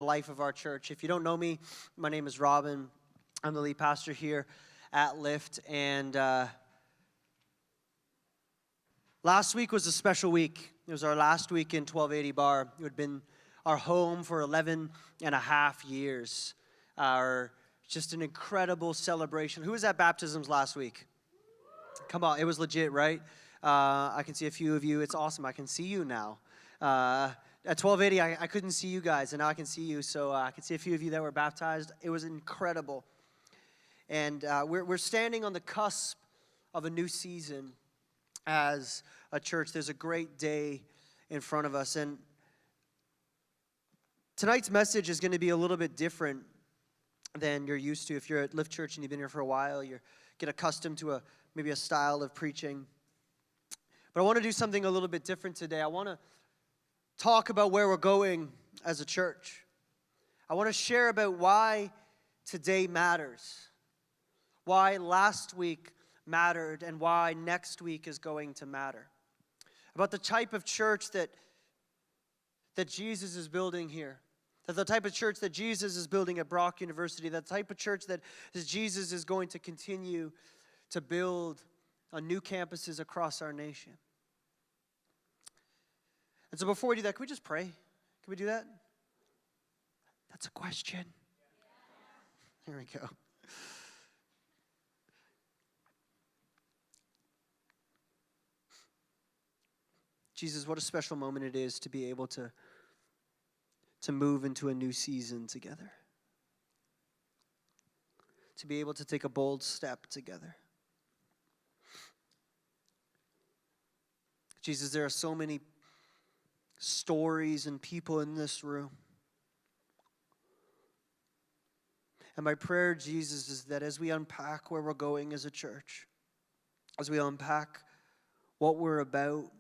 life of our church. If you don't know me, my name is Robin. I'm the lead pastor here at Lift, and last week was a special week. It was our last week in 1280 Bar. It had been our home for 11 and a half years. Just an incredible celebration. Who was at baptisms last week? Come on, it was legit, right? I can see a few of you. It's awesome. I can see you now. At 1280, I couldn't see you guys, and now I can see you. So I can see a few of you that were baptized. It was incredible. And we're standing on the cusp of a new season as a church. There's a great day in front of us. And tonight's message is going to be a little bit different than you're used to. If you're at Lift Church and you've been here for a while, you get accustomed to maybe a style of preaching. But I want to do something a little bit different today. I want to talk about where we're going as a church. I want to share about why today matters, why last week mattered, and why next week is going to matter. About the type of church that Jesus is building here. That the type of church that Jesus is building at Brock University. That type of church that Jesus is going to continue to build on new campuses across our nation. And so before we do that, can we just pray? Can we do that? That's a question. Here we go. Jesus, what a special moment it is to be able to move into a new season together. To be able to take a bold step together. Jesus, there are so many stories and people in this room. And my prayer, Jesus, is that as we unpack where we're going as a church, as we unpack what we're about,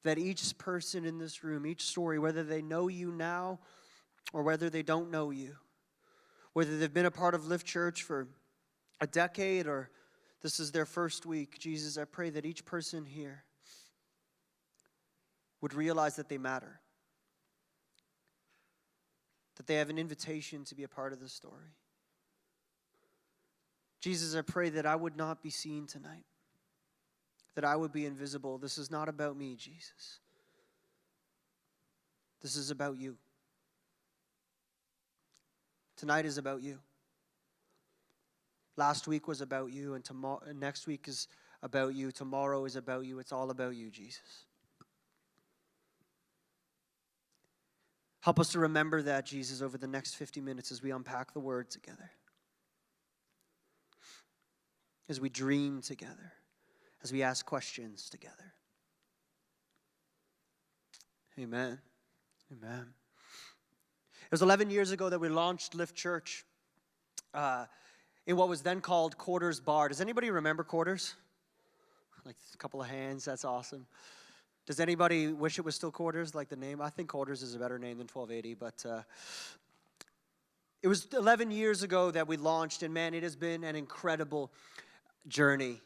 that each person in this room, each story, whether they know you now or whether they don't know you, whether they've been a part of Lift Church for a decade or this is their first week, Jesus, I pray that each person here would realize that they matter, that they have an invitation to be a part of the story. Jesus, I pray that I would not be seen tonight, that I would be invisible. This is not about me, Jesus. This is about you. Tonight is about you. Last week was about you, and next week is about you. Tomorrow is about you. It's all about you, Jesus. Help us to remember that, Jesus, over the next 50 minutes as we unpack the word together. As we dream together. As we ask questions together. Amen. Amen. It was 11 years ago that we launched Lift Church in what was then called Quarters Bar. Does anybody remember Quarters? Like a couple of hands, that's awesome. Does anybody wish it was still Quarters, like the name? I think Quarters is a better name than 1280, but it was 11 years ago that we launched, and man, it has been an incredible journey.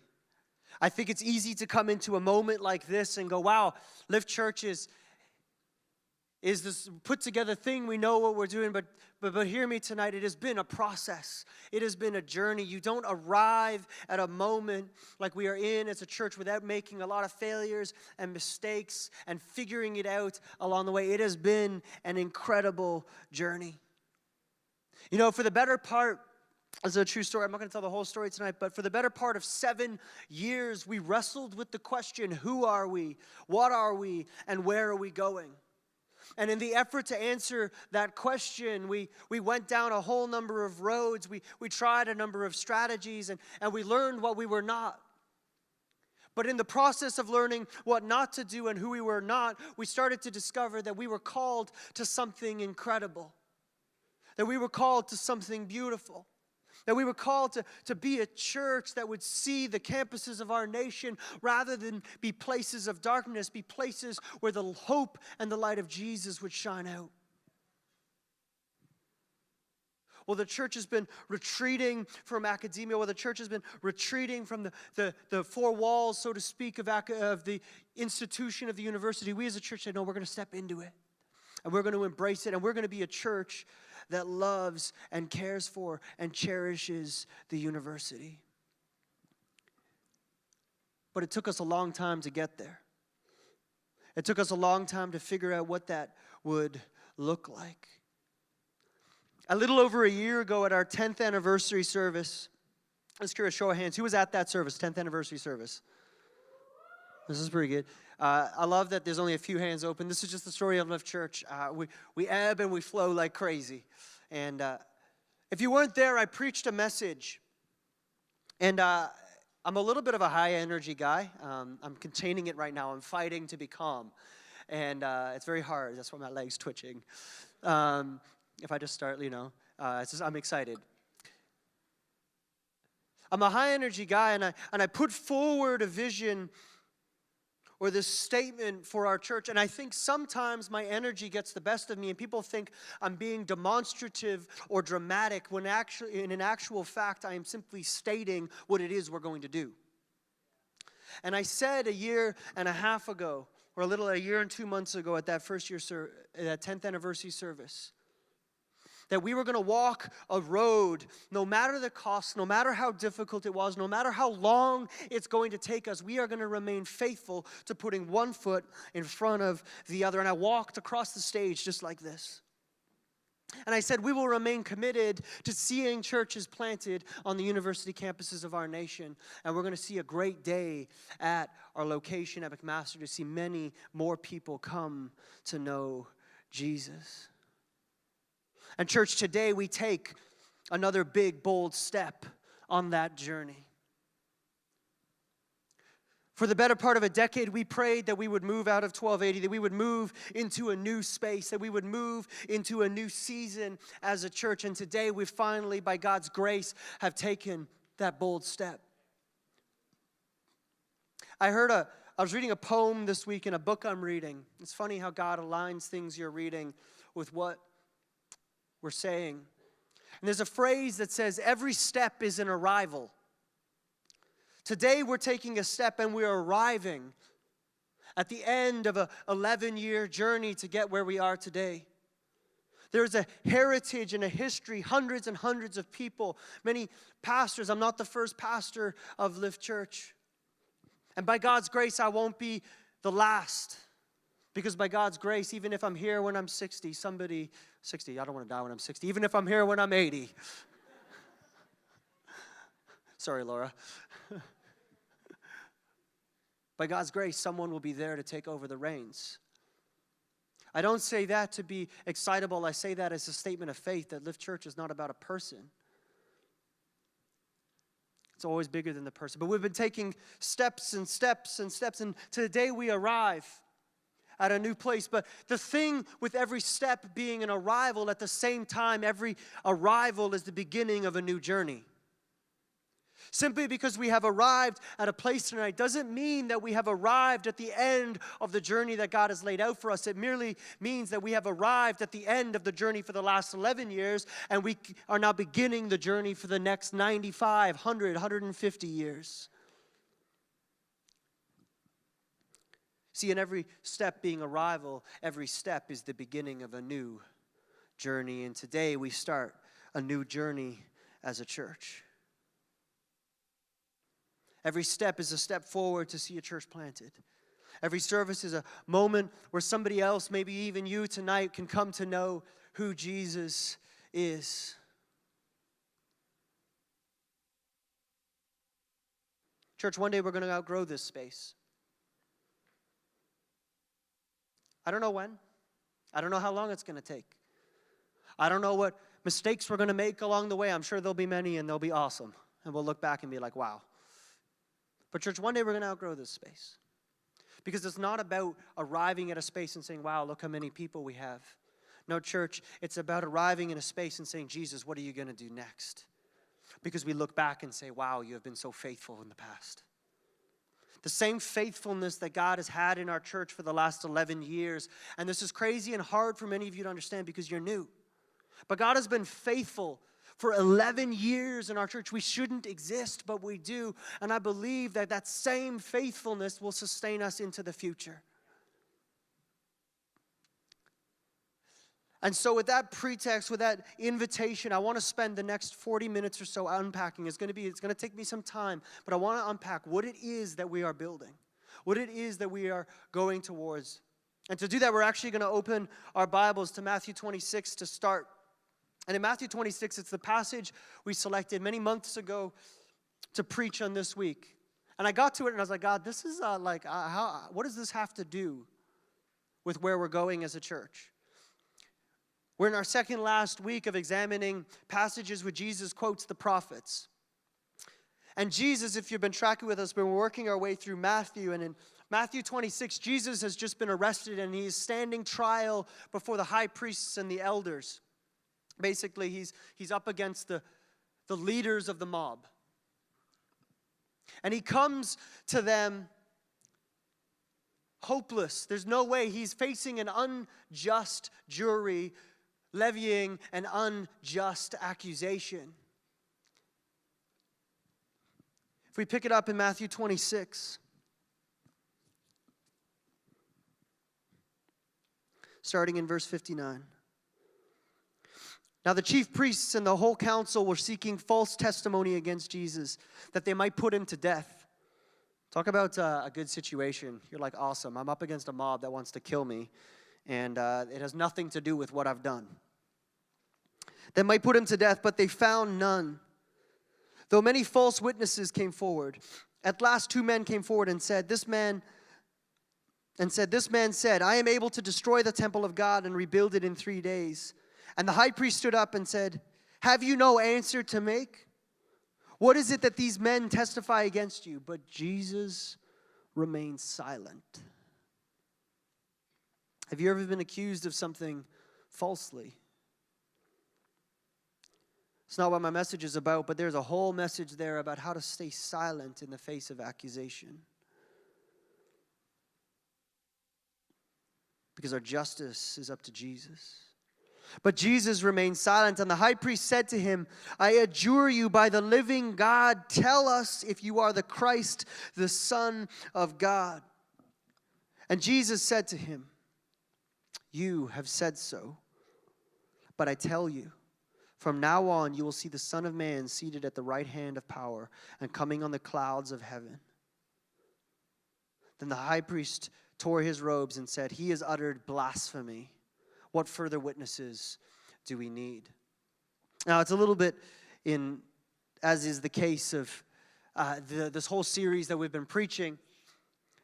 I think it's easy to come into a moment like this and go, wow, Lift Church is this put together thing. We know what we're doing, but hear me tonight. It has been a process. It has been a journey. You don't arrive at a moment like we are in as a church without making a lot of failures and mistakes and figuring it out along the way. It has been an incredible journey. You know, for the better part, it's a true story. I'm not going to tell the whole story tonight, but for the better part of 7 years, we wrestled with the question, who are we, what are we, and where are we going? And in the effort to answer that question, we went down a whole number of roads. We tried a number of strategies, and we learned what we were not. But in the process of learning what not to do and who we were not, we started to discover that we were called to something incredible, that we were called to something beautiful. That we were called to be a church that would see the campuses of our nation rather than be places of darkness, be places where the hope and the light of Jesus would shine out. Well, the church has been retreating from academia. Well, the church has been retreating from the four walls, so to speak, of the institution of the university. We as a church said, no, we're going to step into it. And we're going to embrace it. And we're going to be a church that loves and cares for and cherishes the university. But it took us a long time to get there. It took us a long time to figure out what that would look like. A little over a year ago at our 10th anniversary service, let's give a show of hands. Who was at that service, 10th anniversary service? This is pretty good. I love that there's only a few hands open. This is just the story of Lift Church. We ebb and we flow like crazy. And if you weren't there, I preached a message. And I'm a little bit of a high energy guy. I'm containing it right now. I'm fighting to be calm. And it's very hard. That's why my leg's twitching. If I just start, I'm excited. I'm a high energy guy, and I put forward a vision or this statement for our church. And I think sometimes my energy gets the best of me, and people think I'm being demonstrative or dramatic when actually, in actual fact, I am simply stating what it is we're going to do. And I said a year and a half ago, or a year and 2 months ago at that that 10th anniversary service, that we were going to walk a road, no matter the cost, no matter how difficult it was, no matter how long it's going to take us, we are going to remain faithful to putting one foot in front of the other. And I walked across the stage just like this. And I said, we will remain committed to seeing churches planted on the university campuses of our nation. And we're going to see a great day at our location at McMaster to see many more people come to know Jesus. And church, today we take another big, bold step on that journey. For the better part of a decade, we prayed that we would move out of 1280, that we would move into a new space, that we would move into a new season as a church. And today we finally, by God's grace, have taken that bold step. I was reading a poem this week in a book I'm reading. It's funny how God aligns things you're reading with what we're saying. And there's a phrase that says, every step is an arrival. Today we're taking a step and we're arriving at the end of an 11-year journey to get where we are today. There's a heritage and a history, hundreds and hundreds of people, many pastors. I'm not the first pastor of Lift Church. And by God's grace, I won't be the last. Because by God's grace, even if I'm here when I'm 60, I don't want to die when I'm 60, even if I'm here when I'm 80. Sorry, Laura. By God's grace, someone will be there to take over the reins. I don't say that to be excitable. I say that as a statement of faith that Lift Church is not about a person. It's always bigger than the person. But we've been taking steps and steps and steps, and today we arrive at a new place. But the thing with every step being an arrival, at the same time, every arrival is the beginning of a new journey. Simply because we have arrived at a place tonight doesn't mean that we have arrived at the end of the journey that God has laid out for us. It merely means that we have arrived at the end of the journey for the last 11 years, and we are now beginning the journey for the next 95, 100, 150 years. See, in every step being arrival, every step is the beginning of a new journey. And today we start a new journey as a church. Every step is a step forward to see a church planted. Every service is a moment where somebody else, maybe even you tonight, can come to know who Jesus is. Church, one day we're going to outgrow this space. I don't know when. I don't know how long it's going to take. I don't know what mistakes we're going to make along the way. I'm sure there'll be many, and they'll be awesome. And we'll look back and be like, wow. But church, one day we're going to outgrow this space. Because it's not about arriving at a space and saying, wow, look how many people we have. No, church, it's about arriving in a space and saying, Jesus, what are you going to do next? Because we look back and say, wow, you have been so faithful in the past. The same faithfulness that God has had in our church for the last 11 years. And this is crazy and hard for many of you to understand because you're new. But God has been faithful for 11 years in our church. We shouldn't exist, but we do. And I believe that that same faithfulness will sustain us into the future. And so with that pretext, with that invitation, I want to spend the next 40 minutes or so unpacking. It's going to take me some time, but I want to unpack what it is that we are building, what it is that we are going towards. And to do that, we're actually going to open our Bibles to Matthew 26 to start. And in Matthew 26, it's the passage we selected many months ago to preach on this week. And I got to it and I was like, God, this is what does this have to do with where we're going as a church? We're in our second last week of examining passages where Jesus quotes the prophets. And Jesus, if you've been tracking with us, we're working our way through Matthew. And in Matthew 26, Jesus has just been arrested and he's standing trial before the high priests and the elders. Basically, he's up against the leaders of the mob. And he comes to them hopeless. There's no way. He's facing an unjust jury levying an unjust accusation. If we pick it up in Matthew 26, starting in verse 59. Now the chief priests and the whole council were seeking false testimony against Jesus, that they might put him to death. Talk about a good situation. You're like, awesome, I'm up against a mob that wants to kill me, and it has nothing to do with what I've done. They might put him to death, but they found none. Though many false witnesses came forward. At last 2 men came forward and said, This man said, I am able to destroy the temple of God and rebuild it in 3 days. And the high priest stood up and said, Have you no answer to make? What is it that these men testify against you? But Jesus remained silent. Have you ever been accused of something falsely? It's not what my message is about, but there's a whole message there about how to stay silent in the face of accusation. Because our justice is up to Jesus. But Jesus remained silent, and the high priest said to him, I adjure you by the living God, tell us if you are the Christ, the Son of God. And Jesus said to him, You have said so, but I tell you, from now on, you will see the Son of Man seated at the right hand of power and coming on the clouds of heaven. Then the high priest tore his robes and said, He has uttered blasphemy. What further witnesses do we need? Now, it's a little bit as is the case of this whole series that we've been preaching.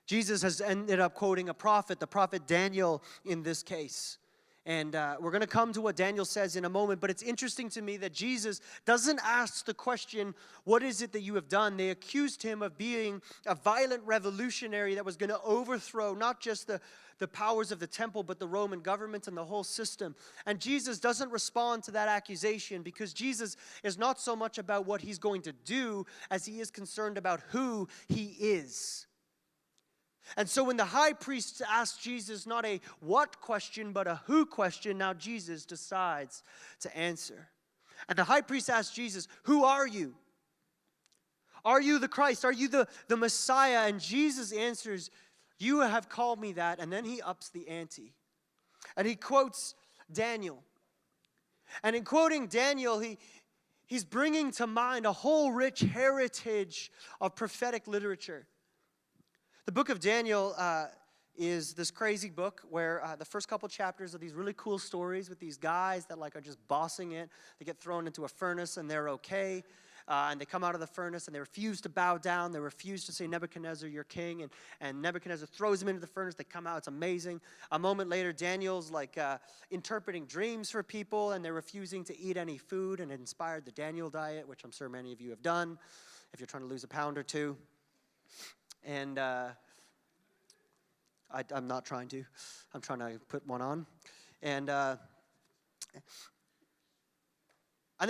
Jesus has ended up quoting a prophet, the prophet Daniel in this case. And we're going to come to what Daniel says in a moment, but it's interesting to me that Jesus doesn't ask the question, what is it that you have done? They accused him of being a violent revolutionary that was going to overthrow not just the powers of the temple, but the Roman government and the whole system. And Jesus doesn't respond to that accusation because Jesus is not so much about what he's going to do as he is concerned about who he is. And so when the high priest asked Jesus not a what question, but a who question, now Jesus decides to answer. And the high priest asked Jesus, who are you? Are you the Christ? Are you the Messiah? And Jesus answers, you have called me that. And then he ups the ante. And he quotes Daniel. And in quoting Daniel, he's bringing to mind a whole rich heritage of prophetic literature. The book of Daniel is this crazy book where the first couple chapters are these really cool stories with these guys that are just bossing it. They get thrown into a furnace and they're okay. And they come out of the furnace and they refuse to bow down. They refuse to say, Nebuchadnezzar, you're king. And Nebuchadnezzar throws them into the furnace. They come out. It's amazing. A moment later, Daniel's interpreting dreams for people and they're refusing to eat any food, and it inspired the Daniel diet, which I'm sure many of you have done if you're trying to lose a pound or two. And I'm not trying to. I'm trying to put one on. And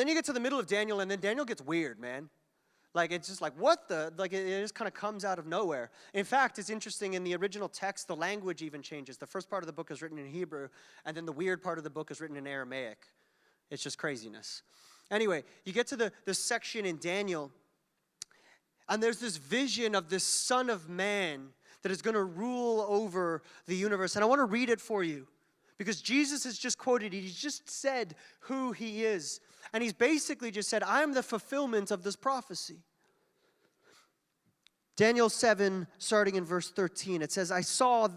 then you get to the middle of Daniel, and then Daniel gets weird, man. It's just what the? It just kind of comes out of nowhere. In fact, it's interesting, in the original text, the language even changes. The first part of the book is written in Hebrew, and then the weird part of the book is written in Aramaic. It's just craziness. Anyway, you get to this section in Daniel, and there's this vision of this Son of Man that is going to rule over the universe. And I want to read it for you Because Jesus has just quoted it. He's just said who he is. And he's basically just said, I am the fulfillment of this prophecy. Daniel 7, starting in verse 13, it says, I saw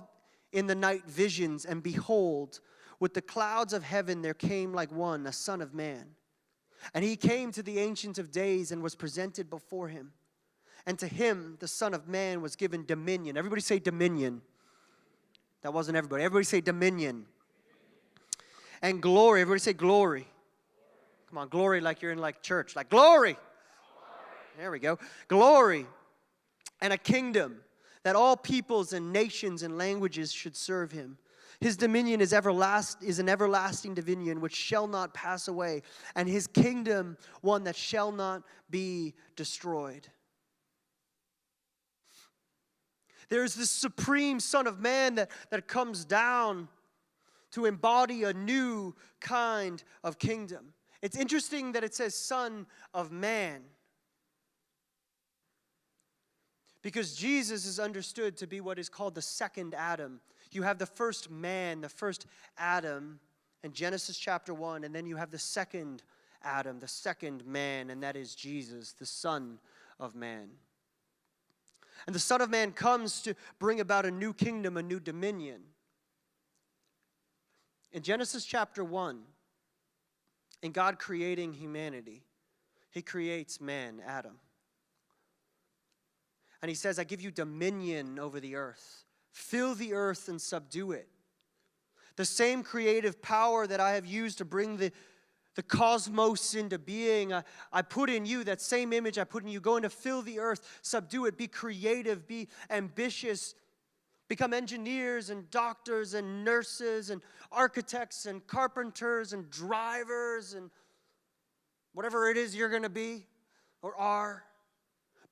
in the night visions, and behold, with the clouds of heaven there came like one, a son of man. And he came to the Ancient of Days and was presented before him. And to him, the Son of Man, was given dominion. Everybody say dominion. That wasn't everybody. Everybody say dominion. And glory. Everybody say glory. Come on, glory like you're in like church. Like glory. There we go. Glory. And a kingdom that all peoples and nations and languages should serve him. His dominion is an everlasting dominion which shall not pass away, and his kingdom one that shall not be destroyed. There's this supreme Son of Man that comes down to embody a new kind of kingdom. It's interesting that it says Son of Man, because Jesus is understood to be what is called the second Adam. You have the first man, the first Adam in Genesis chapter 1, and then you have the second Adam, the second man, and that is Jesus, the Son of Man. And the Son of Man comes to bring about a new kingdom, a new dominion. In Genesis chapter 1, in God creating humanity, he creates man, Adam. And he says, I give you dominion over the earth. Fill the earth and subdue it. The same creative power that I have used to bring the cosmos into being, I put in you, that same image I put in you. Go in to fill the earth, subdue it, be creative, be ambitious, become engineers and doctors and nurses and architects and carpenters and drivers and whatever it is you're going to be or are.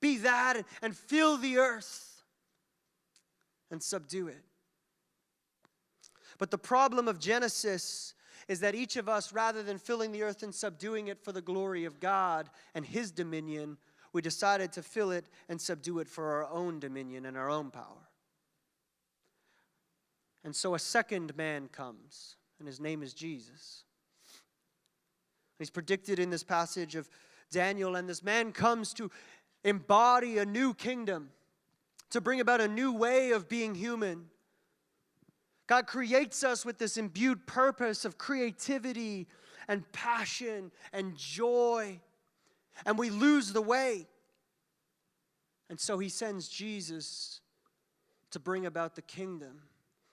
Be that and fill the earth and subdue it. But the problem of Genesis is that each of us, rather than filling the earth and subduing it for the glory of God and his dominion, we decided to fill it and subdue it for our own dominion and our own power. And so a second man comes, and his name is Jesus. He's predicted in this passage of Daniel, and this man comes to embody a new kingdom, to bring about a new way of being human. God creates us with this imbued purpose of creativity and passion and joy, and we lose the way. And so he sends Jesus to bring about the kingdom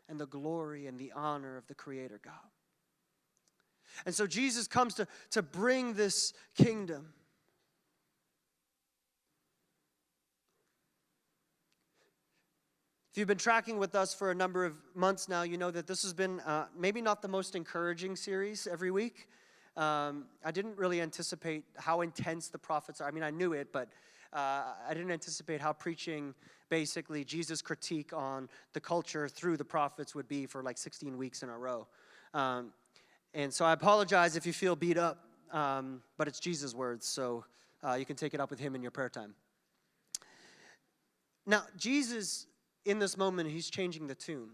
and the glory and the honor of the Creator God. And so Jesus comes to bring this kingdom. If you've been tracking with us for a number of months now, you know that this has been maybe not the most encouraging series every week. I didn't really anticipate how intense the prophets are. I mean, I knew it, but I didn't anticipate how preaching basically Jesus' critique on the culture through the prophets would be for like 16 weeks in a row. And so I apologize if you feel beat up, but it's Jesus' words, so you can take it up with him in your prayer time. Now, Jesus, in this moment, he's changing the tune.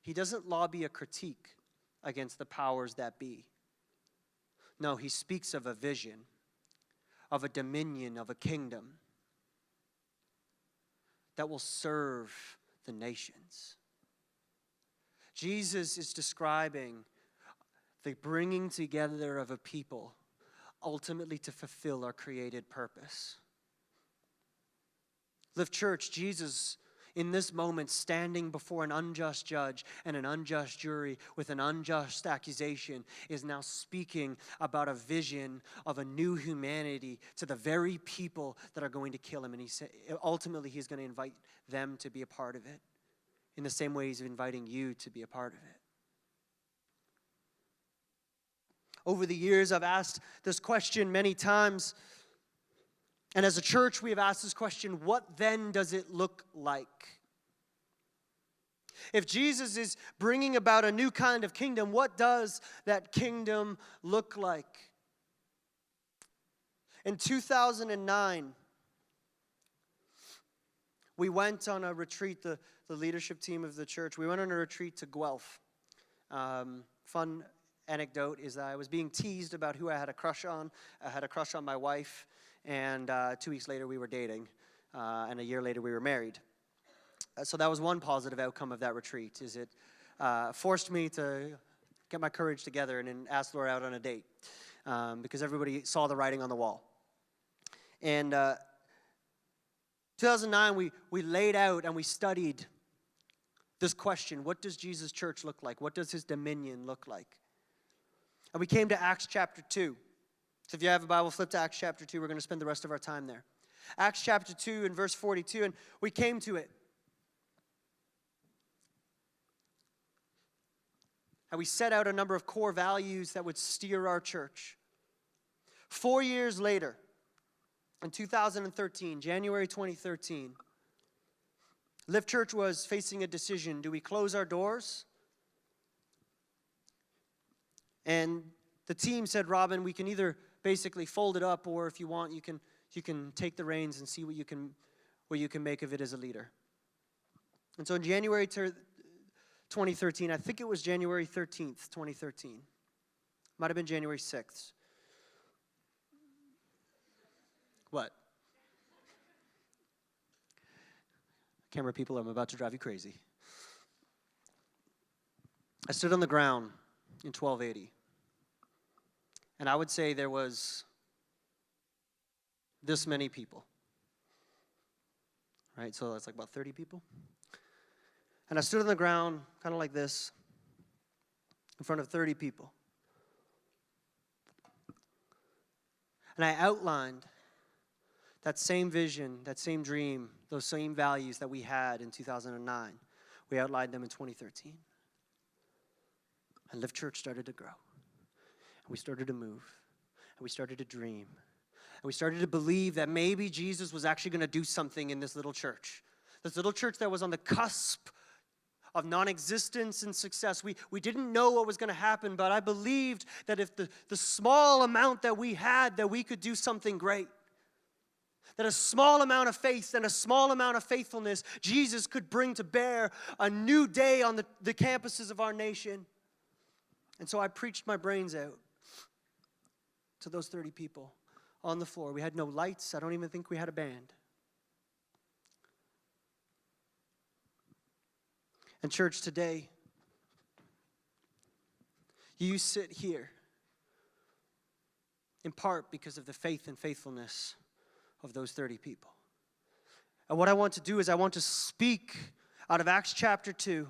He doesn't lobby a critique against the powers that be. No, he speaks of a vision, of a dominion, of a kingdom that will serve the nations. Jesus is describing the bringing together of a people ultimately to fulfill our created purpose. Lift Church, Jesus, in this moment, standing before an unjust judge and an unjust jury with an unjust accusation, is now speaking about a vision of a new humanity to the very people that are going to kill him. And ultimately, he's going to invite them to be a part of it in the same way he's inviting you to be a part of it. Over the years, I've asked this question many times. And as a church, we have asked this question, what then does it look like? If Jesus is bringing about a new kind of kingdom, what does that kingdom look like? In 2009, we went on a retreat, the leadership team of the church. We went on a retreat to Guelph. Fun anecdote is that I was being teased about who I had a crush on. I had a crush on my wife, and 2 weeks later we were dating, and a year later we were married. So that was one positive outcome of that retreat, is it forced me to get my courage together and ask Laura out on a date, because everybody saw the writing on the wall. And 2009, we laid out and we studied this question: what does Jesus' church look like? What does his dominion look like? And we came to Acts chapter 2. So if you have a Bible, flip to Acts chapter 2. We're going to spend the rest of our time there. Acts chapter 2 and verse 42, and we came to it. And we set out a number of core values that would steer our church. 4 years later, in 2013, January 2013, Lift Church was facing a decision. Do we close our doors? And the team said, Robin, we can either basically fold it up, or if you want, you can take the reins and see what you can make of it as a leader. And so in January 2013, I think it was January 13th, 2013. Might have been January 6th. What? Camera people, I'm about to drive you crazy. I stood on the ground in 1280. And I would say there was this many people. Right? So that's like about 30 people. And I stood on the ground, kind of like this, in front of 30 people. And I outlined that same vision, that same dream, those same values that we had in 2009. We outlined them in 2013. And Lift Church started to grow. And we started to move. And we started to dream. And we started to believe that maybe Jesus was actually going to do something in this little church. This little church that was on the cusp of non-existence and success. We didn't know what was going to happen, but I believed that if the small amount that we had, that we could do something great. That a small amount of faith and a small amount of faithfulness, Jesus could bring to bear a new day on the campuses of our nation. And so I preached my brains out to those 30 people on the floor. We had no lights. I don't even think we had a band. And church, today, you sit here in part because of the faith and faithfulness of those 30 people. And what I want to do is I want to speak out of Acts chapter 2,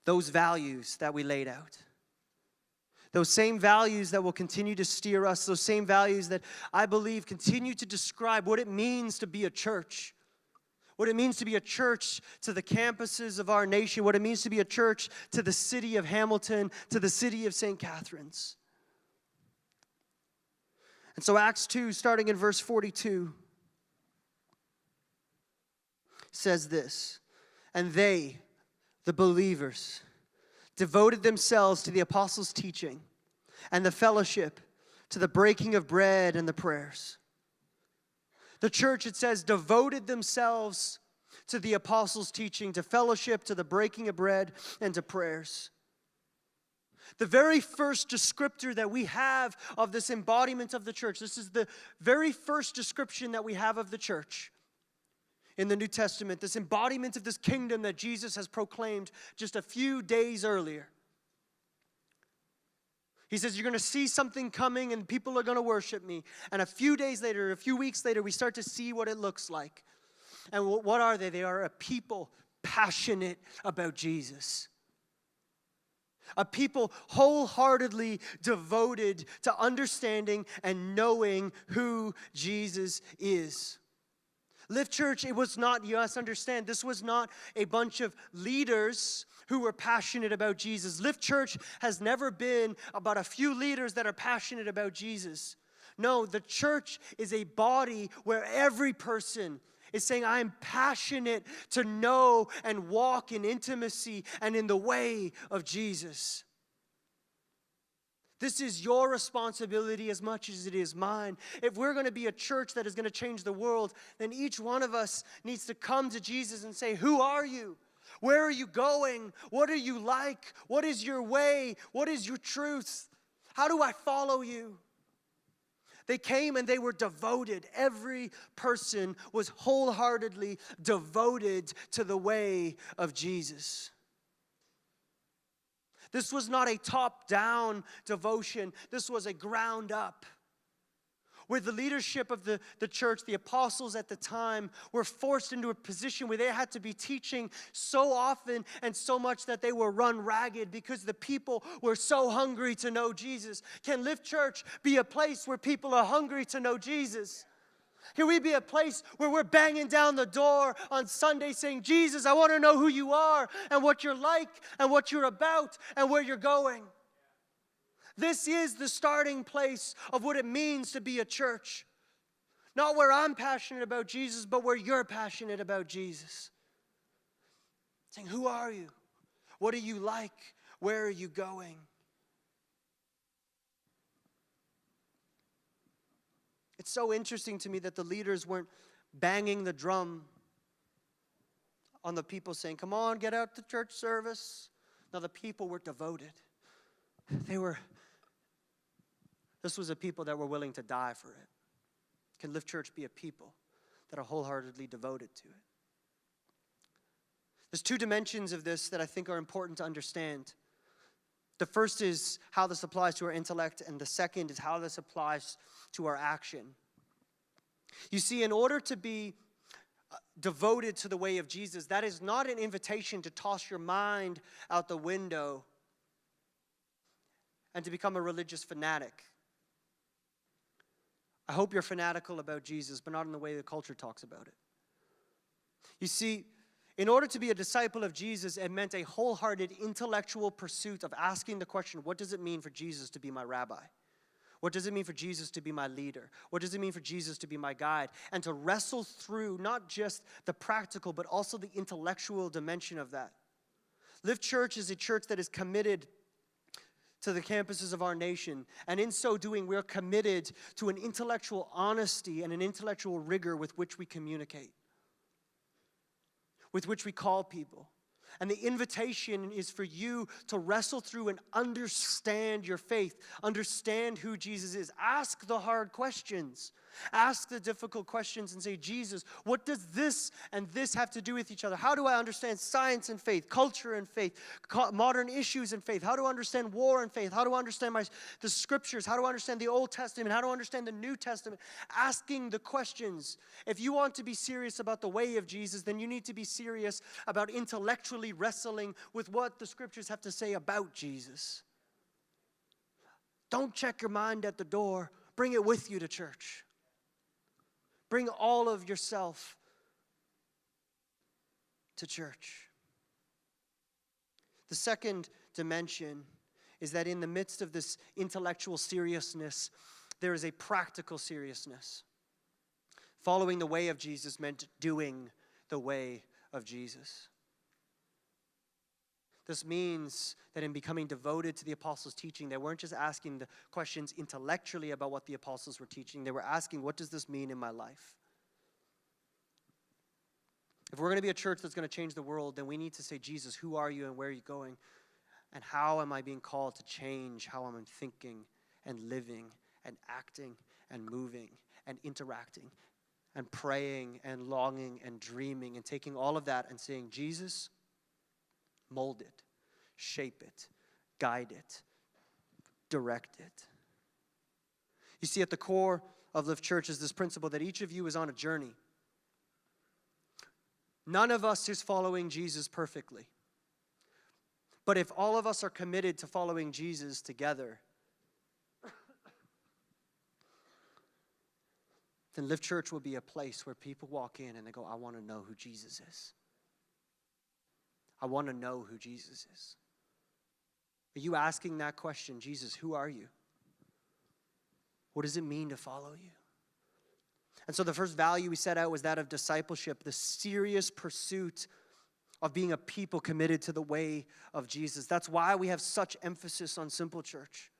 those values that we laid out. Those same values that will continue to steer us, those same values that I believe continue to describe what it means to be a church. What it means to be a church to the campuses of our nation. What it means to be a church to the city of Hamilton, to the city of St. Catharines. And so Acts 2, starting in verse 42, says this: and they, the believers, devoted themselves to the apostles' teaching and the fellowship, to the breaking of bread and the prayers. The church, it says, devoted themselves to the apostles' teaching, to fellowship, to the breaking of bread, and to prayers. The very first descriptor that we have of this embodiment of the church, this is the very first description that we have of the church in the New Testament, this embodiment of this kingdom that Jesus has proclaimed just a few days earlier. He says, you're going to see something coming and people are going to worship me. And a few days later, a few weeks later, we start to see what it looks like. And what are they? They are a people passionate about Jesus. A people wholeheartedly devoted to understanding and knowing who Jesus is. Lift Church, it was not, you must understand, this was not a bunch of leaders who were passionate about Jesus. Lift Church has never been about a few leaders that are passionate about Jesus. No, the church is a body where every person is saying, I am passionate to know and walk in intimacy and in the way of Jesus. This is your responsibility as much as it is mine. If we're going to be a church that is going to change the world, then each one of us needs to come to Jesus and say, who are you? Where are you going? What are you like? What is your way? What is your truth? How do I follow you? They came and they were devoted. Every person was wholeheartedly devoted to the way of Jesus. This was not a top-down devotion. This was a ground-up. Where the leadership of the church, the apostles at the time, were forced into a position where they had to be teaching so often and so much that they were run ragged because the people were so hungry to know Jesus. Can Lift Church be a place where people are hungry to know Jesus? Can we be a place where we're banging down the door on Sunday saying, Jesus, I want to know who you are and what you're like and what you're about and where you're going? This is the starting place of what it means to be a church. Not where I'm passionate about Jesus, but where you're passionate about Jesus. Saying, who are you? What are you like? Where are you going? It's so interesting to me that the leaders weren't banging the drum on the people saying, come on, get out to church service. No, the people were devoted. This was a people that were willing to die for it. Can Lift Church be a people that are wholeheartedly devoted to it? There's two dimensions of this that I think are important to understand. The first is how this applies to our intellect, and the second is how this applies to our action. You see, in order to be devoted to the way of Jesus, that is not an invitation to toss your mind out the window and to become a religious fanatic. I hope you're fanatical about Jesus, but not in the way the culture talks about it. You see, in order to be a disciple of Jesus, it meant a wholehearted intellectual pursuit of asking the question, what does it mean for Jesus to be my rabbi? What does it mean for Jesus to be my leader? What does it mean for Jesus to be my guide? And to wrestle through not just the practical, but also the intellectual dimension of that. Lift Church is a church that is committed to the campuses of our nation. And in so doing, we're committed to an intellectual honesty and an intellectual rigor with which we communicate, with which we call people. And the invitation is for you to wrestle through and understand your faith, understand who Jesus is. Ask the hard questions. Ask the difficult questions and say, Jesus, what does this and this have to do with each other? How do I understand science and faith, culture and faith, modern issues and faith? How do I understand war and faith? How do I understand the scriptures? How do I understand the Old Testament? How do I understand the New Testament? Asking the questions. If you want to be serious about the way of Jesus, then you need to be serious about intellectually wrestling with what the scriptures have to say about Jesus. Don't check your mind at the door. Bring it with you to church. Bring all of yourself to church. The second dimension is that in the midst of this intellectual seriousness, there is a practical seriousness. Following the way of Jesus meant doing the way of Jesus. This means that in becoming devoted to the apostles' teaching, they weren't just asking the questions intellectually about what the apostles were teaching. They were asking, what does this mean in my life? If we're going to be a church that's going to change the world, then we need to say, Jesus, who are you and where are you going? And how am I being called to change how I'm thinking and living and acting and moving and interacting and praying and longing and dreaming and taking all of that and saying, Jesus, mold it, shape it, guide it, direct it. You see, at the core of Lift Church is this principle that each of you is on a journey. None of us is following Jesus perfectly. But if all of us are committed to following Jesus together, then Lift Church will be a place where people walk in and they go, I want to know who Jesus is. I want to know who Jesus is. Are you asking that question, Jesus, who are you? What does it mean to follow you? And so the first value we set out was that of discipleship, the serious pursuit of being a people committed to the way of Jesus. That's why we have such emphasis on Simple Church.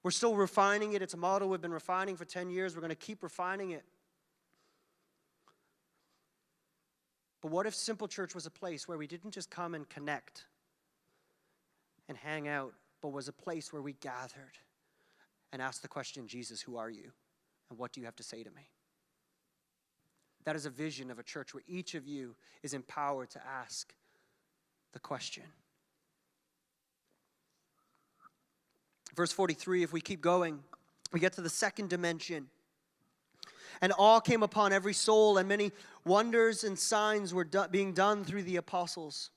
We're still refining it. It's a model we've been refining for 10 years. We're going to keep refining it. But what if Simple Church was a place where we didn't just come and connect and hang out, but was a place where we gathered and asked the question, Jesus, who are you? And what do you have to say to me? That is a vision of a church where each of you is empowered to ask the question. Verse 43, if we keep going, we get to the second dimension. And awe came upon every soul, and many wonders and signs were being done through the apostles.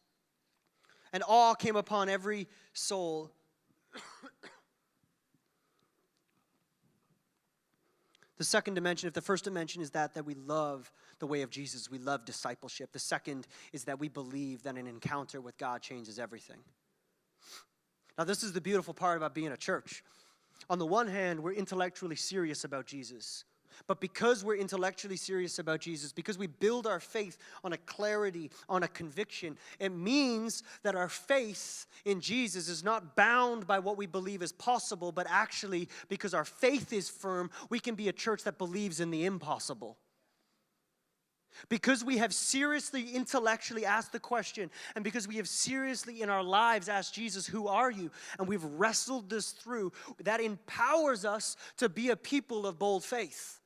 And awe came upon every soul. The second dimension, if the first dimension is that we love the way of Jesus, we love discipleship. The second is that we believe that an encounter with God changes everything. Now, this is the beautiful part about being a church. On the one hand, we're intellectually serious about Jesus. But because we're intellectually serious about Jesus, because we build our faith on a clarity, on a conviction, it means that our faith in Jesus is not bound by what we believe is possible, but actually, because our faith is firm, we can be a church that believes in the impossible. Because we have seriously intellectually asked the question, and because we have seriously in our lives asked Jesus, who are you? And we've wrestled this through, that empowers us to be a people of bold faith.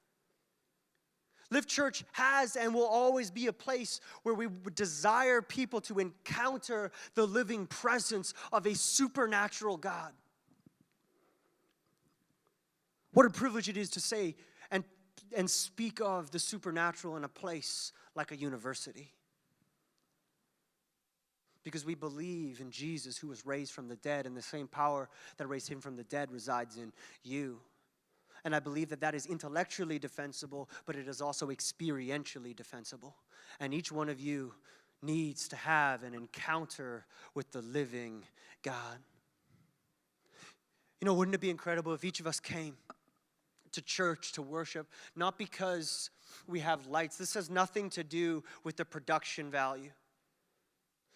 Lift Church has and will always be a place where we desire people to encounter the living presence of a supernatural God. What a privilege it is to say and speak of the supernatural in a place like a university. Because we believe in Jesus who was raised from the dead, and the same power that raised him from the dead resides in you. And I believe that that is intellectually defensible, but it is also experientially defensible. And each one of you needs to have an encounter with the living God. You know, wouldn't it be incredible if each of us came to church to worship, not because we have lights. This has nothing to do with the production value.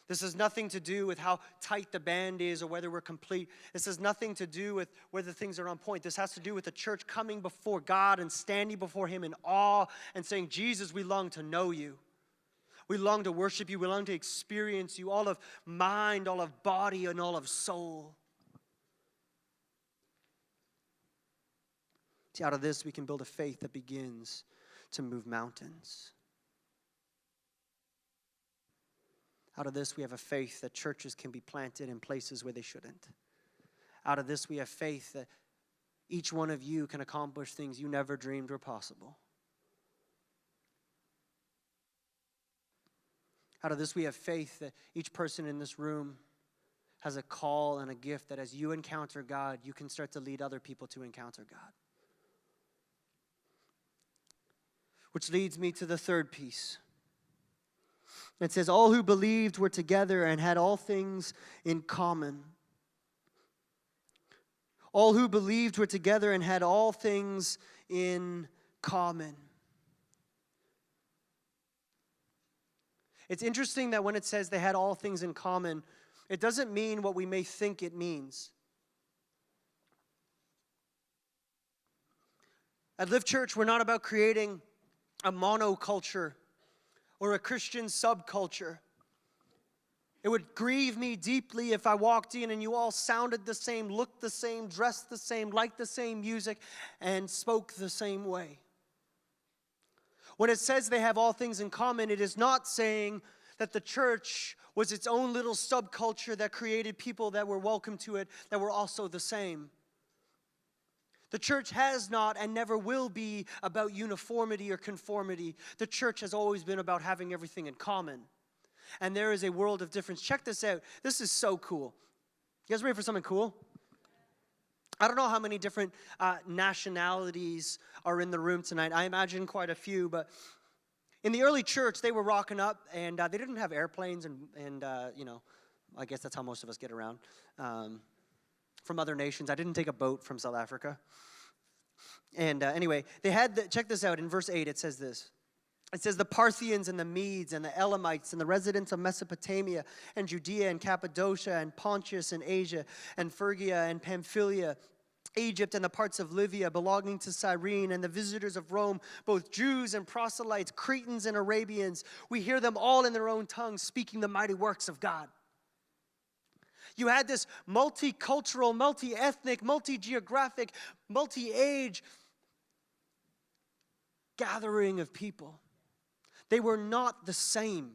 This has nothing to do with how tight the band is or whether we're complete. This has nothing to do with whether things are on point. This has to do with the church coming before God and standing before him in awe and saying, Jesus, we long to know you. We long to worship you. We long to experience you, all of mind, all of body, and all of soul. See, out of this, we can build a faith that begins to move mountains. Out of this, we have a faith that churches can be planted in places where they shouldn't. Out of this, we have faith that each one of you can accomplish things you never dreamed were possible. Out of this, we have faith that each person in this room has a call and a gift that as you encounter God, you can start to lead other people to encounter God. Which leads me to the third piece. It says, all who believed were together and had all things in common. All who believed were together and had all things in common. It's interesting that when it says they had all things in common, it doesn't mean what we may think it means. At Lift Church, we're not about creating a monoculture or a Christian subculture. It would grieve me deeply if I walked in and you all sounded the same, looked the same, dressed the same, liked the same music, and spoke the same way. When it says they have all things in common, it is not saying that the church was its own little subculture that created people that were welcome to it, that were also the same. The church has not and never will be about uniformity or conformity. The church has always been about having everything in common. And there is a world of difference. Check this out. This is so cool. You guys ready for something cool? I don't know how many different nationalities are in the room tonight. I imagine quite a few, but in the early church, they were rocking up, and they didn't have airplanes, and you know, I guess that's how most of us get around. From other nations. I didn't take a boat from South Africa. And anyway, they had, check this out, in verse 8 it says this. It says, the Parthians and the Medes and the Elamites and the residents of Mesopotamia and Judea and Cappadocia and Pontus and Asia and Phrygia and Pamphylia Egypt and the parts of Libya belonging to Cyrene, and the visitors of Rome, both Jews and proselytes, Cretans and Arabians. We hear them all in their own tongues speaking the mighty works of God. You had this multicultural, multi-ethnic, multi-geographic, multi-age gathering of people. They were not the same.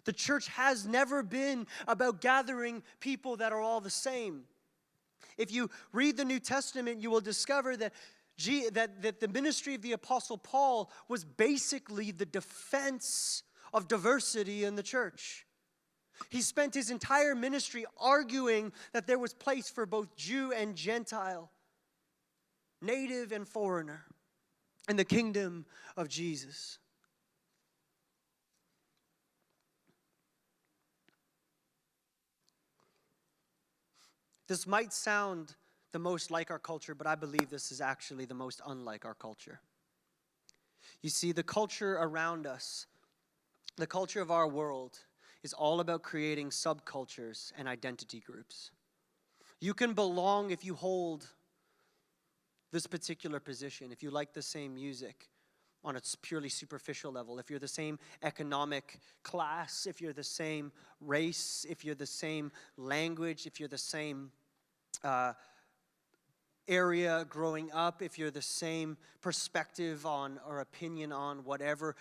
The church has never been about gathering people that are all the same. If you read the New Testament, you will discover that the ministry of the Apostle Paul was basically the defense of diversity in the church. He spent his entire ministry arguing that there was place for both Jew and Gentile, native and foreigner, in the kingdom of Jesus. This might sound the most like our culture, but I believe this is actually the most unlike our culture. You see, the culture around us, the culture of our world, is all about creating subcultures and identity groups. You can belong if you hold this particular position, if you like the same music on a purely superficial level, if you're the same economic class, if you're the same race, if you're the same language, if you're the same area growing up, if you're the same perspective on or opinion on whatever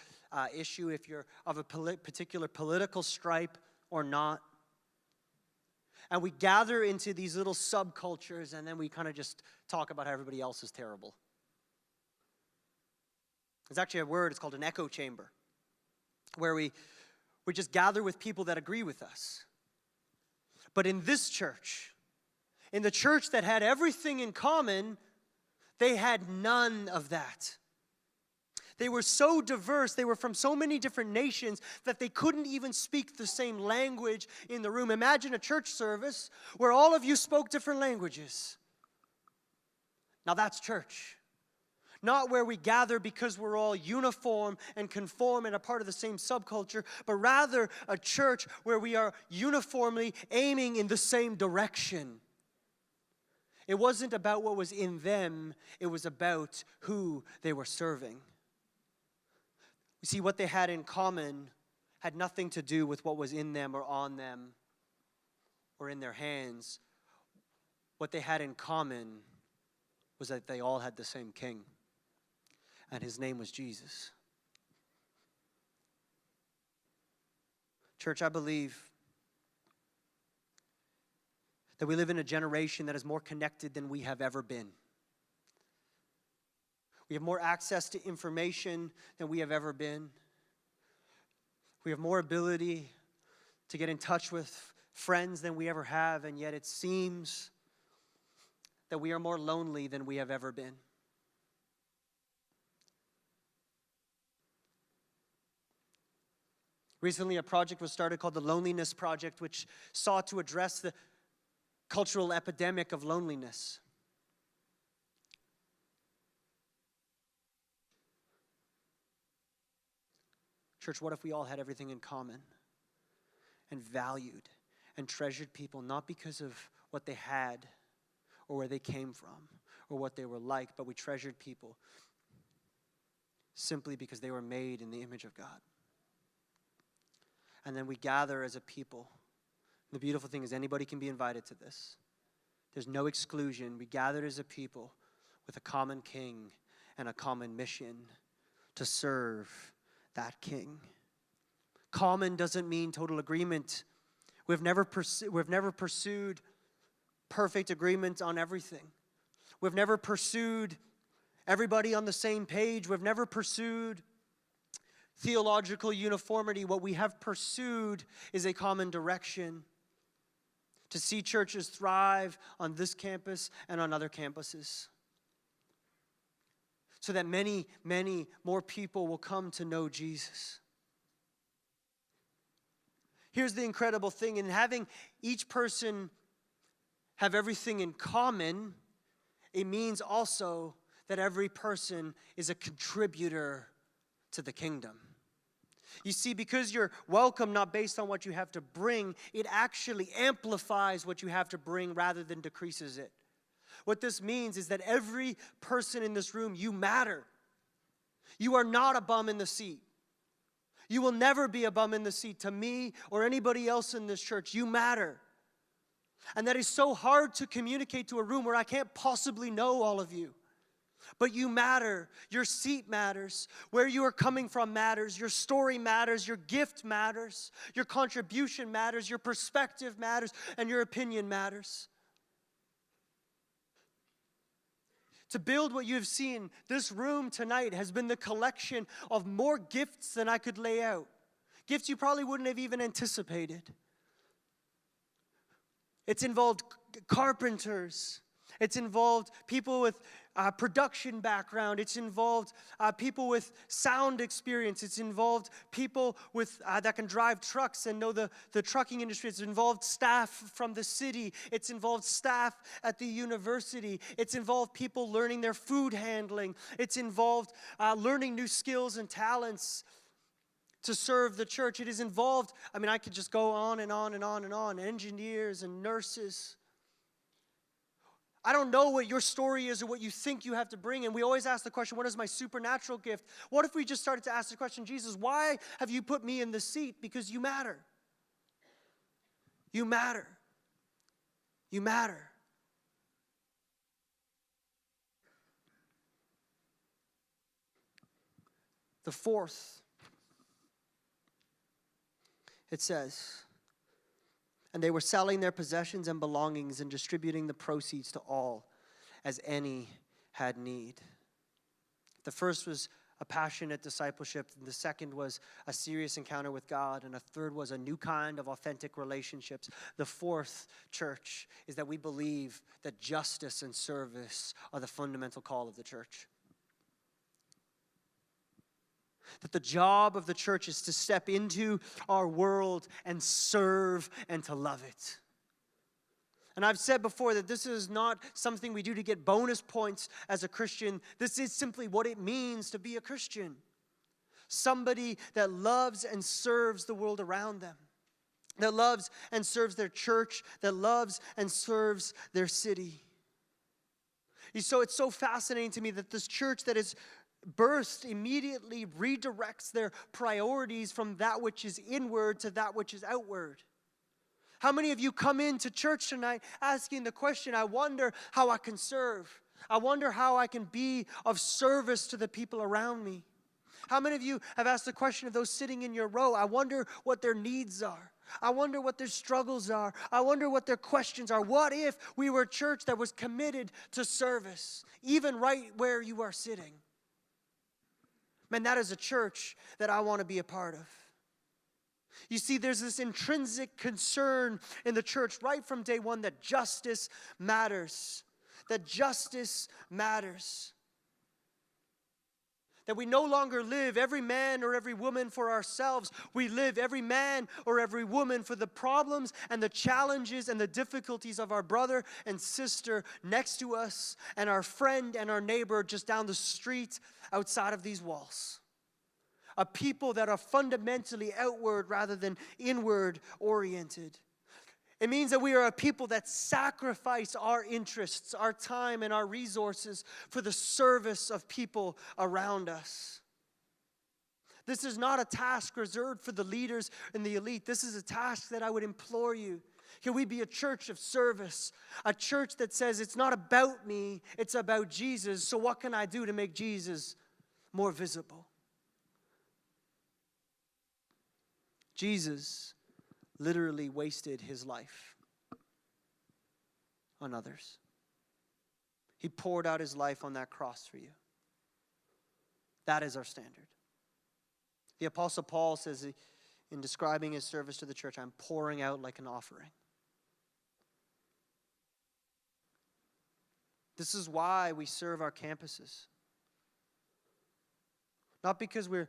issue, if you're of a particular political stripe or not. And we gather into these little subcultures, and then we kind of just talk about how everybody else is terrible. There's actually a word, it's called an echo chamber, where we just gather with people that agree with us. But in this church, in the church that had everything in common, they had none of that. They were so diverse, they were from so many different nations that they couldn't even speak the same language in the room. Imagine a church service where all of you spoke different languages. Now that's church. Not where we gather because we're all uniform and conform and a part of the same subculture, but rather a church where we are uniformly aiming in the same direction. It wasn't about what was in them, it was about who they were serving. You see, what they had in common had nothing to do with what was in them or on them or in their hands. What they had in common was that they all had the same king, and his name was Jesus. Church, I believe that we live in a generation that is more connected than we have ever been. We have more access to information than we have ever been. We have more ability to get in touch with friends than we ever have, and yet it seems that we are more lonely than we have ever been. Recently, a project was started called the Loneliness Project, which sought to address the cultural epidemic of loneliness. Church, what if we all had everything in common and valued and treasured people, not because of what they had or where they came from or what they were like, but we treasured people simply because they were made in the image of God. And then we gather as a people. The beautiful thing is anybody can be invited to this. There's no exclusion. We gathered as a people with a common king and a common mission to serve that king. Common doesn't mean total agreement. We've never pursued perfect agreement on everything. We've never pursued everybody on the same page. We've never pursued theological uniformity. What we have pursued is a common direction to see churches thrive on this campus and on other campuses, so that many, many more people will come to know Jesus. Here's the incredible thing: in having each person have everything in common, it means also that every person is a contributor to the kingdom. You see, because you're welcome not based on what you have to bring, it actually amplifies what you have to bring rather than decreases it. What this means is that every person in this room, you matter. You are not a bum in the seat. You will never be a bum in the seat to me or anybody else in this church. You matter. And that is so hard to communicate to a room where I can't possibly know all of you. But you matter. Your seat matters. Where you are coming from matters. Your story matters. Your gift matters. Your contribution matters. Your perspective matters. And your opinion matters. To build what you've seen, this room tonight has been the collection of more gifts than I could lay out. Gifts you probably wouldn't have even anticipated. It's involved carpenters. It's involved people with production background. It's involved people with sound experience. It's involved people with that can drive trucks and know the trucking industry. It's involved staff from the city. It's involved staff at the university. It's involved people learning their food handling. It's involved learning new skills and talents to serve the church. It is involved, I could just go on and on and on and on. Engineers and nurses. I don't know what your story is or what you think you have to bring. And we always ask the question, what is my supernatural gift? What if we just started to ask the question, Jesus, why have you put me in the seat? Because you matter. You matter. You matter. The fourth, it says, and they were selling their possessions and belongings and distributing the proceeds to all as any had need. The first was a passionate discipleship. The second was a serious encounter with God. And a third was a new kind of authentic relationships. The fourth, church, is that we believe that justice and service are the fundamental call of the church. That the job of the church is to step into our world and serve and to love it. And I've said before that this is not something we do to get bonus points as a Christian. This is simply what it means to be a Christian. Somebody that loves and serves the world around them. That loves and serves their church. That loves and serves their city. So it's so fascinating to me that this church that is birthed immediately redirects their priorities from that which is inward to that which is outward. How many of you come into church tonight asking the question, I wonder how I can serve. I wonder how I can be of service to the people around me. How many of you have asked the question of those sitting in your row, I wonder what their needs are. I wonder what their struggles are. I wonder what their questions are. What if we were a church that was committed to service, even right where you are sitting? Man, that is a church that I want to be a part of. You see, there's this intrinsic concern in the church right from day one that justice matters. That justice matters. That we no longer live every man or every woman for ourselves. We live every man or every woman for the problems and the challenges and the difficulties of our brother and sister next to us and our friend and our neighbor just down the street outside of these walls. A people that are fundamentally outward rather than inward oriented. It means that we are a people that sacrifice our interests, our time, and our resources for the service of people around us. This is not a task reserved for the leaders and the elite. This is a task that I would implore you. Can we be a church of service? A church that says it's not about me, it's about Jesus. So what can I do to make Jesus more visible? Jesus literally wasted his life on others. He poured out his life on that cross for you. That is our standard. The Apostle Paul says in describing his service to the church, I'm pouring out like an offering. This is why we serve our campuses. Not because we're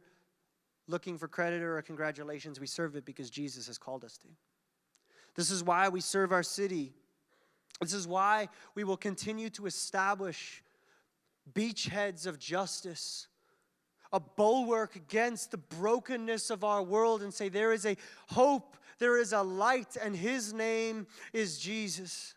looking for credit or congratulations. We serve it because Jesus has called us to. This is why we serve our city. This is why we will continue to establish beachheads of justice, a bulwark against the brokenness of our world, and say there is a hope, there is a light, and his name is Jesus.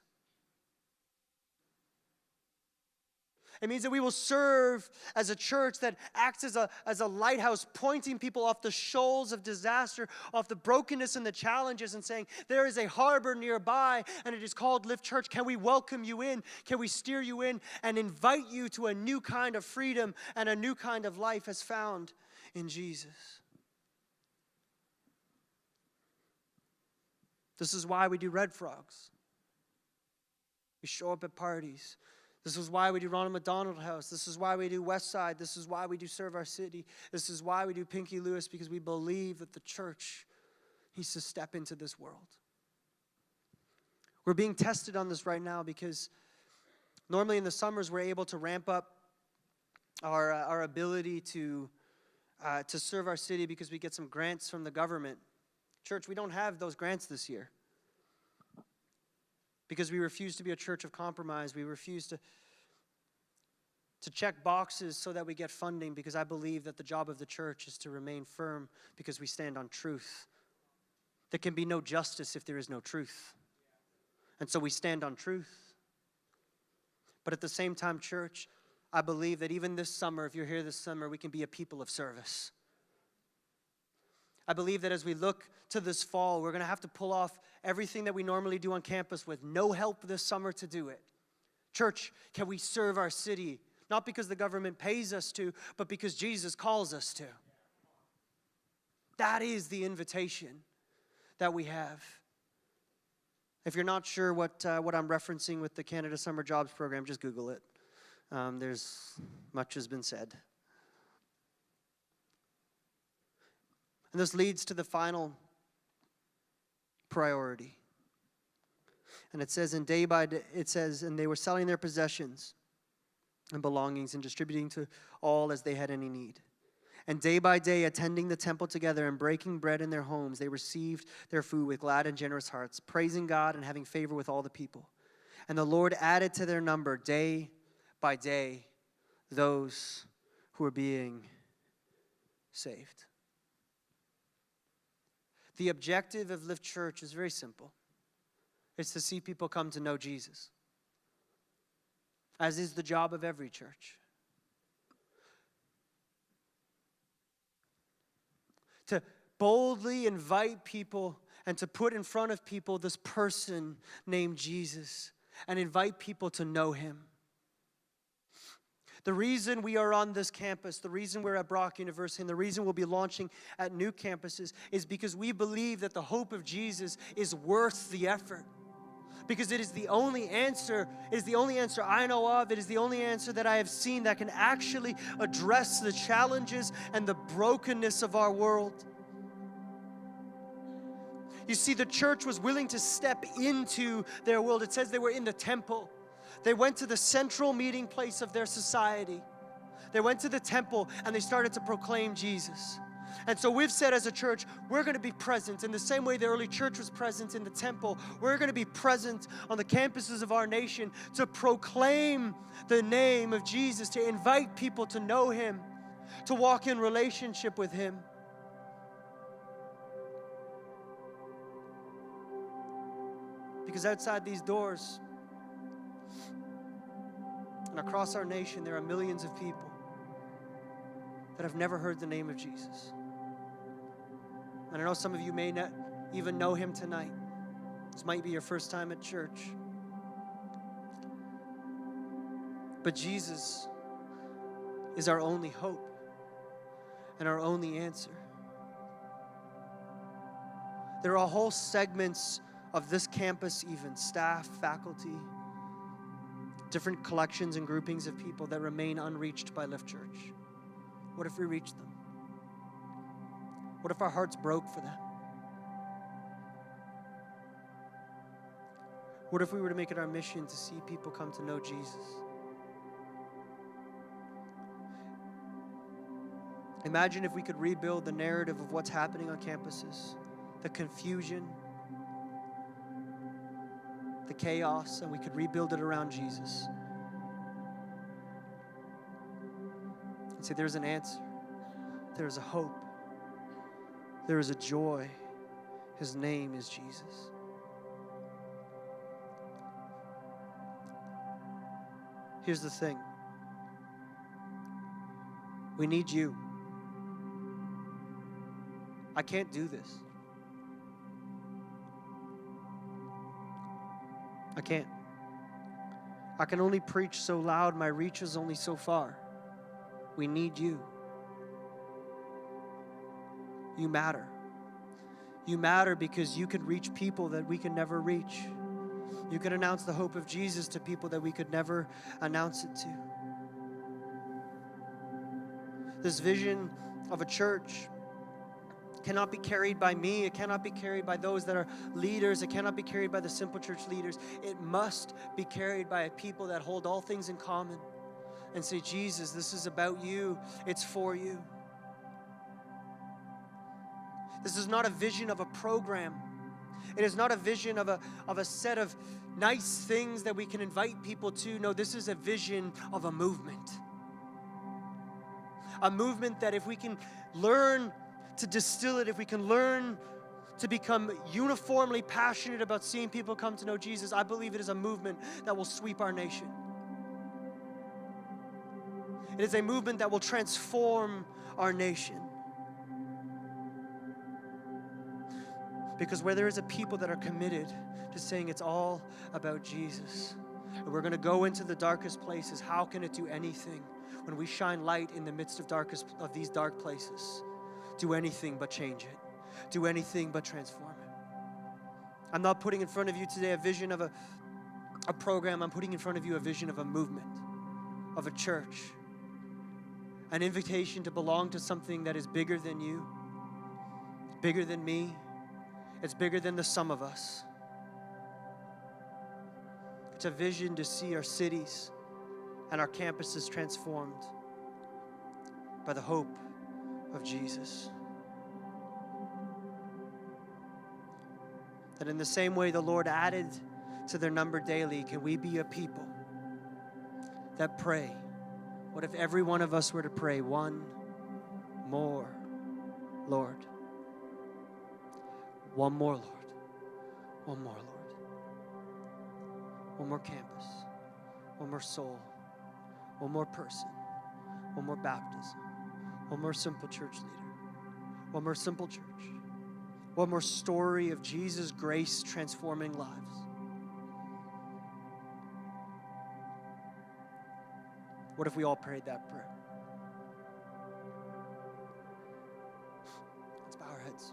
It means that we will serve as a church that acts as a lighthouse, pointing people off the shoals of disaster, off the brokenness and the challenges, and saying, there is a harbor nearby, and it is called Lift Church. Can we welcome you in? Can we steer you in and invite you to a new kind of freedom and a new kind of life as found in Jesus? This is why we do Red Frogs. We show up at parties. This is why we do Ronald McDonald House. This is why we do West Side. This is why we do Serve Our City. This is why we do Pinky Lewis, because we believe that the church needs to step into this world. We're being tested on this right now because normally in the summers we're able to ramp up our ability to serve our city because we get some grants from the government. Church, we don't have those grants this year. Because we refuse to be a church of compromise. We refuse to check boxes so that we get funding, because I believe that the job of the church is to remain firm because we stand on truth. There can be no justice if there is no truth. And so we stand on truth. But at the same time, church, I believe that even this summer, if you're here this summer, we can be a people of service. I believe that as we look to this fall, we're going to have to pull off everything that we normally do on campus with no help this summer to do it. Church, can we serve our city? Not because the government pays us to, but because Jesus calls us to. That is the invitation that we have. If you're not sure what I'm referencing with the Canada Summer Jobs Program, just Google it. There's much has been said. And this leads to the final priority. And it says, and day by day, it says, and they were selling their possessions and belongings and distributing to all as they had any need. And day by day, attending the temple together and breaking bread in their homes, they received their food with glad and generous hearts, praising God and having favor with all the people. And the Lord added to their number day by day those who were being saved. The objective of Lift Church is very simple. It's to see people come to know Jesus, as is the job of every church. To boldly invite people and to put in front of people this person named Jesus and invite people to know him. The reason we are on this campus, the reason we're at Brock University, and the reason we'll be launching at new campuses is because we believe that the hope of Jesus is worth the effort. Because it is the only answer, it is the only answer I know of, it is the only answer that I have seen that can actually address the challenges and the brokenness of our world. You see, the church was willing to step into their world. It says they were in the temple. They went to the central meeting place of their society. They went to the temple and they started to proclaim Jesus. And so we've said as a church, we're going to be present in the same way the early church was present in the temple. We're going to be present on the campuses of our nation to proclaim the name of Jesus, to invite people to know him, to walk in relationship with him. Because outside these doors and across our nation, there are millions of people that have never heard the name of Jesus. And I know some of you may not even know him tonight. This might be your first time at church. But Jesus is our only hope and our only answer. There are whole segments of this campus, even staff, faculty, different collections and groupings of people that remain unreached by Lift Church. What if we reached them? What if our hearts broke for them? What if we were to make it our mission to see people come to know Jesus? Imagine if we could rebuild the narrative of what's happening on campuses, the confusion, the chaos, and we could rebuild it around Jesus. And say, there's an answer. There's a hope. There is a joy. His name is Jesus. Here's the thing. We need you. I can't do this. I can't. I can only preach so loud. My reach is only so far. We need you. You matter. You matter because you can reach people that we can never reach. You can announce the hope of Jesus to people that we could never announce it to. This vision of a church cannot be carried by me. It cannot be carried by those that are leaders. It cannot be carried by the simple church leaders. It must be carried by a people that hold all things in common and say, Jesus, this is about you. It's for you. This is not a vision of a program. It is not a vision of a set of nice things that we can invite people to. No, this is a vision of a movement. A movement that if we can learn to distill it, if we can learn to become uniformly passionate about seeing people come to know Jesus, I believe it is a movement that will sweep our nation. It is a movement that will transform our nation. Because where there is a people that are committed to saying it's all about Jesus, and we're going to go into the darkest places, how can it do anything when we shine light in the midst of these dark places? Do anything but change it. Do anything but transform it. I'm not putting in front of you today a vision of a program. I'm putting in front of you a vision of a movement, of a church, an invitation to belong to something that is bigger than you, bigger than me. It's bigger than the sum of us. It's a vision to see our cities and our campuses transformed by the hope of Jesus. That in the same way the Lord added to their number daily, can we be a people that pray? What if every one of us were to pray one more, Lord? One more, Lord. One more, Lord. One more campus. One more soul. One more person. One more baptism. One more simple church leader. One more simple church. One more story of Jesus' grace transforming lives. What if we all prayed that prayer? Let's bow our heads.